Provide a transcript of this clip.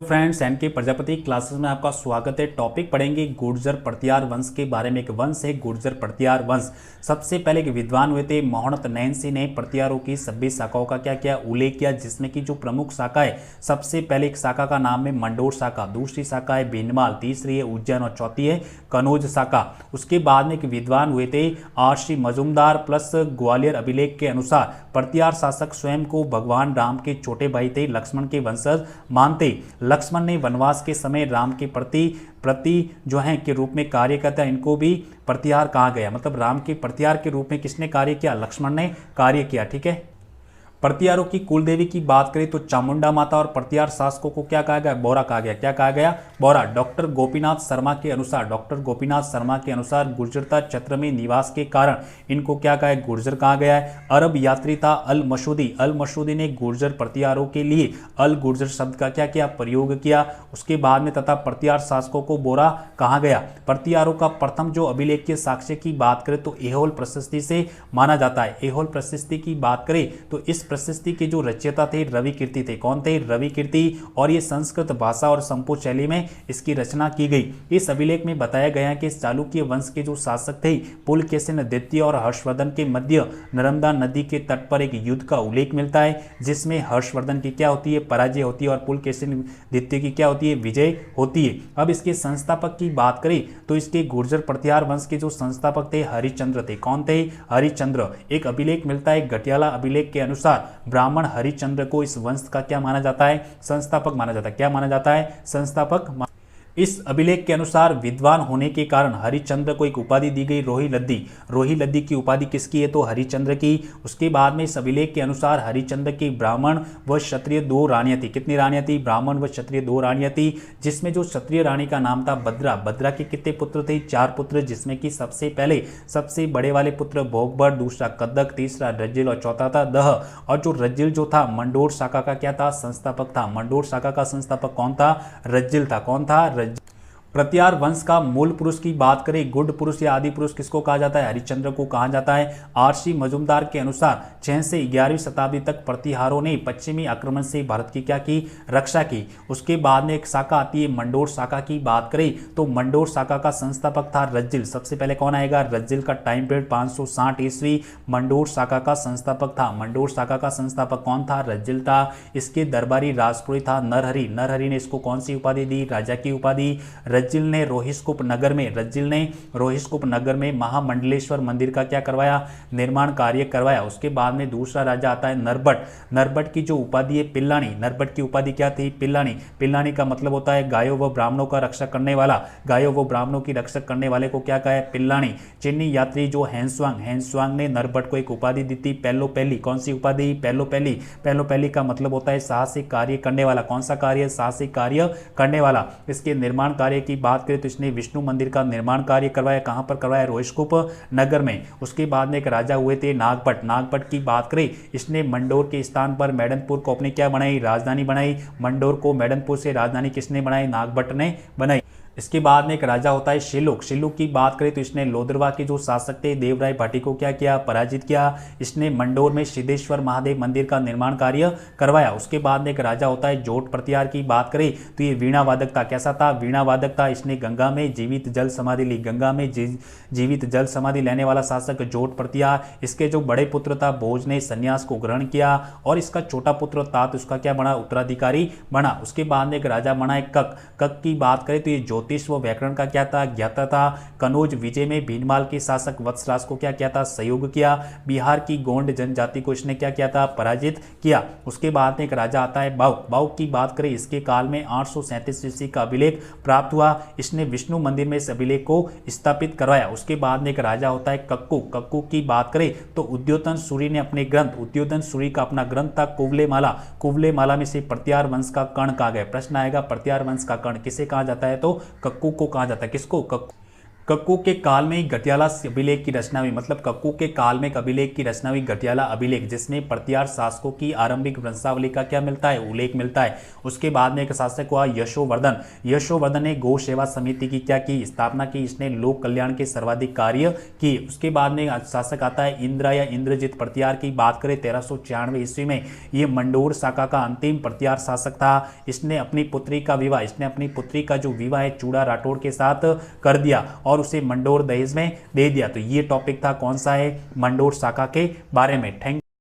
Friends N के Prajapati classes में आपका स्वागत है। टॉपिक पढ़ेंगे गुर्जर प्रतिहार वंश के बारे में। एक वंश है गुर्जर प्रतिहार वंश। सबसे पहले एक विद्वान हुए थे मोहनत नैन सिंह ने प्रतिहारों की सभी शाखाओं का क्या किया उल्लेख किया, जिसमें कि जो प्रमुख शाखा है सबसे पहले एक शाखा का नाम है मंडोर शाखा, दूसरी शाखा है भीनमाल, तीसरी है उज्जैन और चौथी है कनौज शाखा। उसके बाद में एक विद्वान हुए थे आर.सी. मजूमदार प्लस ग्वालियर अभिलेख के अनुसार प्रतिहार शासक स्वयं को भगवान राम के छोटे भाई थे, लक्ष्मण के वंशज मानते। लक्ष्मण ने वनवास के समय राम के प्रति जो है के रूप में कार्य करता है, इनको भी प्रतिहार कहा गया। मतलब राम के प्रतिहार के रूप में किसने कार्य किया? लक्ष्मण ने कार्य किया। ठीक है। प्रतिहारों की कुलदेवी की बात करें तो चामुंडा माता और प्रतिहार शासकों को क्या कहा गया? बोरा कहा गया। क्या कहा गया? बोरा। डॉक्टर गोपीनाथ शर्मा के अनुसार गुर्जरता क्षेत्र में निवास के कारण इनको क्या कहा है? गुर्जर कहा गया है। अरब यात्री था अल मसूदी ने गुर्जर प्रतिहारों के लिए अल गुर्जर शब्द का क्या किया? प्रयोग किया। उसके बाद में तथा प्रतिहार शासकों को बोरा कहा गया। प्रतिहारों का प्रथम जो अभिलेखीय साक्ष्य की बात करें तो ऐहोल प्रशस्ति से माना जाता है। ऐहोल प्रशस्ति की बात करें तो इस प्रशस्ति के जो रचयिता थे रवि कीर्ति थे। कौन थे? रवि कीर्ति। और ये संस्कृत भाषा और संपूर्ण शैली में इसकी रचना की गई। इस अभिलेख में बताया गया है कि चालुक्य वंश के जो शासक थे पुलकेशिन द्वितीय और हर्षवर्धन के मध्य नर्मदा नदी के तट पर एक युद्ध का उल्लेख मिलता है, जिसमें हर्षवर्धन की क्या होती है? पराजय होती है और पुलकेशिन द्वितीय की क्या होती है? विजय होती है। अब इसके संस्थापक की बात करें तो इसके गुर्जर प्रतिहार वंश के जो संस्थापक थे हरिश्चंद्र थे। कौन थे? हरिश्चंद्र। एक अभिलेख मिलता है गटियाला अभिलेख के अनुसार ब्राह्मण हरिश्चंद्र को इस वंश का क्या माना जाता है? संस्थापक माना जाता है। क्या माना जाता है? संस्थापक। इस अभिलेख के अनुसार विद्वान होने के कारण हरिश्चंद्र को एक उपाधि दी गई रोही लद्दी की उपाधि किसकी है? तो हरिश्चंद्र की। उसके बाद में इस अभिलेख के अनुसार हरिश्चंद्र की ब्राह्मण व क्षत्रिय दो रानियां थी। कितनी रानियां थी? ब्राह्मण व क्षत्रिय दो रानियां थी, जिसमें जो क्षत्रिय रानी का नाम था बद्रा के कितने पुत्र थे? 4 पुत्र, जिसमें कि सबसे पहले सबसे बड़े वाले पुत्र भोगबर, दूसरा कदक, तीसरा रज्जिल और चौथा था दह। और जो रज्जिल जो था मंडोर शाखा का क्या था? संस्थापक था। मंडोर शाखा का संस्थापक कौन था? रज्जिल था। कौन था? प्रतिहार वंश का मूल पुरुष की बात करें, गुड पुरुष या आदि पुरुष किसको कहा जाता है? हरिश्चंद्र को कहा जाता है। आर.सी. मजूमदार के अनुसार 6 से 11वीं शताब्दी तक प्रतिहारों ने पश्चिमी आक्रमण से भारत की क्या की? रक्षा की। उसके बाद में एक शाखा आती है मंडोर शाखा की बात करें तो मंडोर शाखा का संस्थापक था रज्जिल। सबसे पहले कौन आएगा? रज्जिल का टाइम पीरियड 560 ईस्वी मंडोर शाखा का संस्थापक था। मंडोर शाखा का संस्थापक कौन था? रज्जिल था। इसके दरबारी राजपुरोहित था नरहरि ने इसको कौन सी उपाधि दी? राजा की उपाधि। रज्जिल ने रोहिस्कुप नगर में महामंडलेश्वर मंदिर का क्या करवाया? निर्माण कार्य करवाया। उसके बाद में दूसरा राजा आता है नरबट की जो उपाधि है पिल्लानी। नरबट की उपाधि क्या थी? पिल्लानी का मतलब होता है गायों व ब्राह्मणों का रक्षा करने वाला। गायों व ब्राह्मणों की रक्षा करने वाले को क्या कहा है? पिल्लानी। चीनी यात्री जो हैंसवांग ने नरबट को एक उपाधि दी थी पेलो पहली। कौन सी उपाधि? पेलो पहली का मतलब होता है साहसिक कार्य करने वाला। कौन सा कार्य? साहसिक कार्य करने वाला। इसके निर्माण कार्य की बात करें तो इसने विष्णु मंदिर का निर्माण कार्य करवाया। कहां पर करवाया? रोहिस्कुप नगर में। उसके बाद में एक राजा हुए थे नागभट्ट की बात करें, इसने मंडोर के स्थान पर मैदनपुर को अपनी क्या बनाई? राजधानी बनाई। मंडोर को मैदनपुर से राजधानी किसने बनाई? नागभट्ट ने बनाई। इसके बाद में एक राजा होता है शिलुक की बात करें तो इसने लोदरवा के जो शासक थे देवराय भाटी को क्या किया? पराजित किया। इसने मंडोर में सिद्धेश्वर महादेव मंदिर का निर्माण कार्य करवाया। उसके बाद में एक राजा होता है जोट प्रतिहार की बात करें तो ये वीणा वादक था। कैसा था? वीणा वादक था। इसने गंगा में जीवित जल समाधि ली। गंगा में जीवित जल समाधि लेने वाला शासक जोट प्रतिहार। इसके जो बड़े पुत्र था भोज ने संन्यास को ग्रहण किया और इसका छोटा पुत्र तात उसका क्या बना? उत्तराधिकारी बना। उसके बाद में एक राजा बना है कक की बात करें तो ये ज्योतिष व व्याकरण का क्या था? ज्ञाता था। कनौज विजय में भीनमाल के शासक वत्सराज को क्या किया था? सहयोग किया। बिहार की गोंड जनजाति को इसने क्या किया था? पराजित किया। उसके बाद में एक राजा आता है बाउक की बात करें, इसके काल में 837 ईस्वी का अभिलेख प्राप्त हुआ। इसने विष्णु मंदिर में इस अभिलेख को स्थापित करवाया। उसके बाद में एक राजा होता है कक्कू की बात करें तो उद्योतन सूरी ने अपने ग्रंथ, उद्योतन सूरी का अपना ग्रंथ था कुवलेमाला में से प्रतिहार वंश का कर्ण कहा गया। प्रश्न आएगा प्रतिहार वंश का कर्ण किसे कहा जाता है? तो कक्कू को कहा जाता है। किसको? कक्कू के काल में ही घटियाला अभिलेख की रचना हुई, मतलब कक्कू के काल में एक अभिलेख की रचना हुई, घटियाला अभिलेख, जिसमें प्रतिहार शासकों की आरंभिक वंशावली का क्या मिलता है, उल्लेख मिलता है। उसके बाद में एक शासक हुआ यशोवर्धन। यशोवर्धन ने गौ सेवा समिति की क्या की, स्थापना की। इसने लोक कल्याण के सर्वाधिक कार्य की। उसके बाद में शासक आता है इंद्र या इंद्रजीत। प्रतिहार की बात करें 1396 ईस्वी में, ये मंडोर शाखा का अंतिम प्रतिहार शासक था। इसने अपनी पुत्री का जो विवाह है चूड़ा राठौड़ के साथ कर दिया और उसे मंडोर दहेज में दे दिया। तो ये टॉपिक था कौन सा है, मंडोर शाखा के बारे में। थैंक